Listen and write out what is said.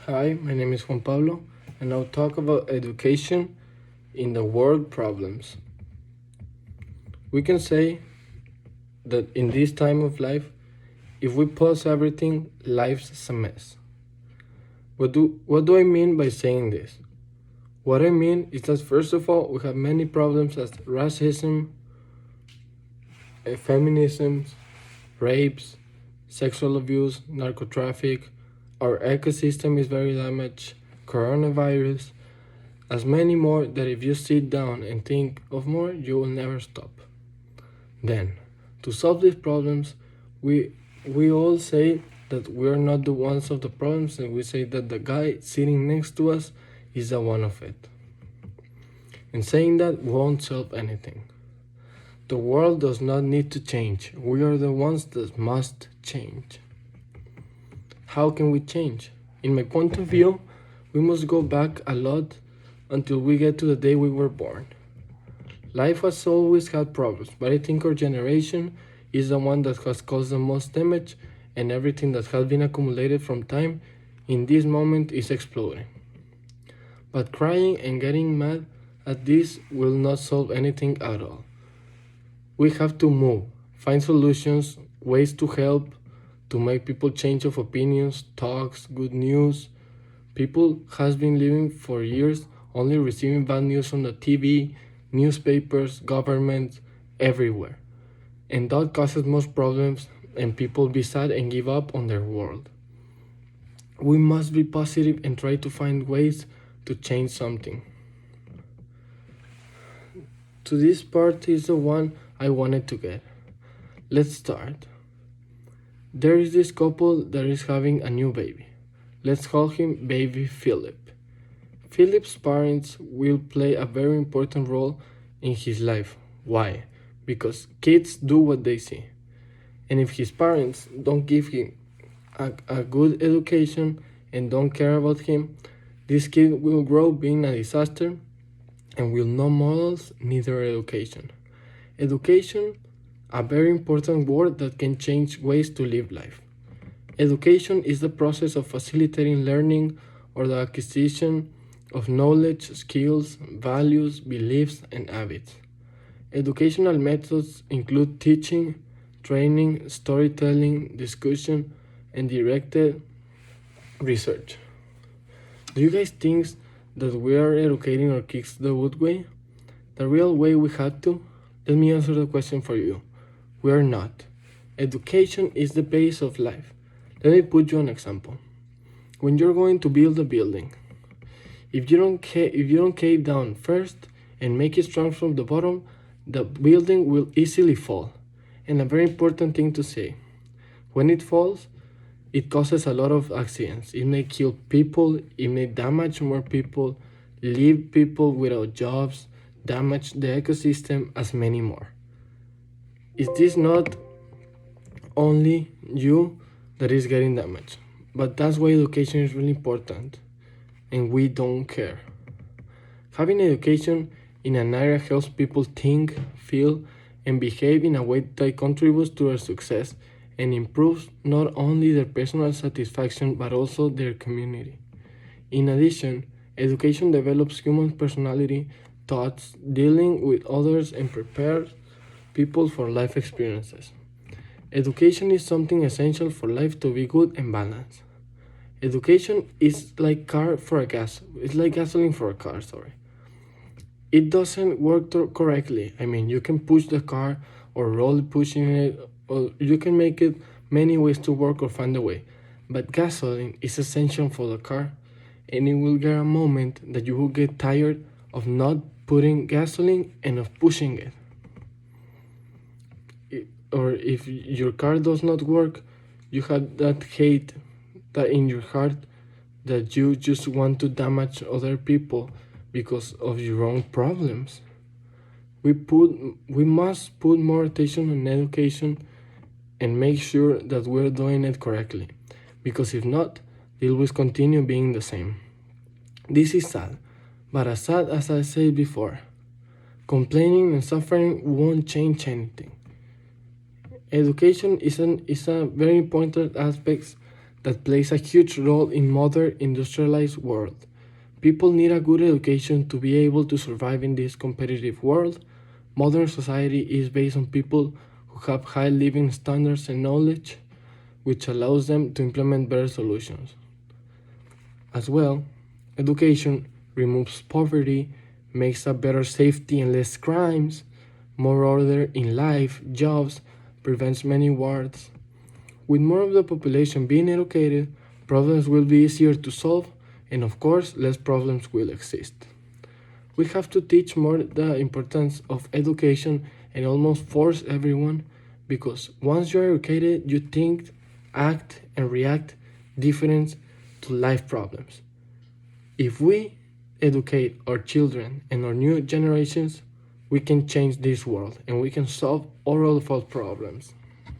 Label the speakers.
Speaker 1: Hi, my name is Juan Pablo, and I'll talk about education in the world problems. We can say that in this time of life, if we pause everything, life's a mess. What do I mean by saying this? What I mean is that first of all, we have many problems as racism, feminism, rapes, sexual abuse, narcotraffic, our ecosystem is very damaged, coronavirus, as many more that if you sit down and think of more, you will never stop. Then, to solve these problems, we all say that we are not the ones of the problems, and we say that the guy sitting next to us is the one of it. And saying that won't solve anything. The world does not need to change. We are the ones that must change. How can we change? In my point of view, we must go back a lot until we get to the day we were born. Life has always had problems, but I think our generation is the one that has caused the most damage, and everything that has been accumulated from time in this moment is exploding. But crying and getting mad at this will not solve anything at all. We have to move, find solutions, ways to help, to make people change of opinions, talks, good news. People has been living for years only receiving bad news from the TV, newspapers, governments, everywhere. And that causes most problems and people be sad and give up on their world. We must be positive and try to find ways to change something. To this part is the one I wanted to get. Let's start. There is this couple that is having a new baby. Let's call him baby Philip. Philip's parents will play a very important role in his life. Why? Because kids do what they see. And if his parents don't give him a good education and don't care about him, this kid will grow being a disaster and will no morals, neither education. Education, a very important word that can change ways to live life. Education is the process of facilitating learning or the acquisition of knowledge, skills, values, beliefs, and habits. Educational methods include teaching, training, storytelling, discussion, and directed research. Do you guys think that we are educating our kids the good way? The real way we had to? Let me answer the question for you. We are not. Education is the base of life. Let me put you an example. When you're going to build a building, if you don't cave down first and make it strong from the bottom, the building will easily fall. And a very important thing to say, when it falls, it causes a lot of accidents. It may kill people, it may damage more people, leave people without jobs, damage the ecosystem, as many more. Is this not only you that is getting damaged? But that's why education is really important, and we don't care. Having education in an area helps people think, feel, and behave in a way that contributes to their success and improves not only their personal satisfaction but also their community. In addition, education develops human personality, thoughts, dealing with others, and prepares people for life experiences. Education is something essential for life to be good and balanced. Education is like it's like gasoline for a car, sorry. It doesn't work correctly. I mean, you can push the car or roll pushing it, or you can make it many ways to work or find a way. But gasoline is essential for the car, and it will get a moment that you will get tired of not putting gasoline and of pushing it. Or if your car does not work, you have that hate that in your heart that you just want to damage other people because of your own problems. We must put more attention on education and make sure that we're doing it correctly, because if not, it will continue being the same. This is sad, but as sad as I said before, complaining and suffering won't change anything. Education is a very important aspect that plays a huge role in modern industrialized world. People need a good education to be able to survive in this competitive world. Modern society is based on people who have high living standards and knowledge, which allows them to implement better solutions. As well, education removes poverty, makes a better safety and less crimes, more order in life, jobs, prevents many wars. With more of the population being educated, problems will be easier to solve, and of course, less problems will exist. We have to teach more the importance of education and almost force everyone because once you're educated, you think, act, and react different to life problems. If we educate our children and our new generations, we can change this world and we can solve all of our problems.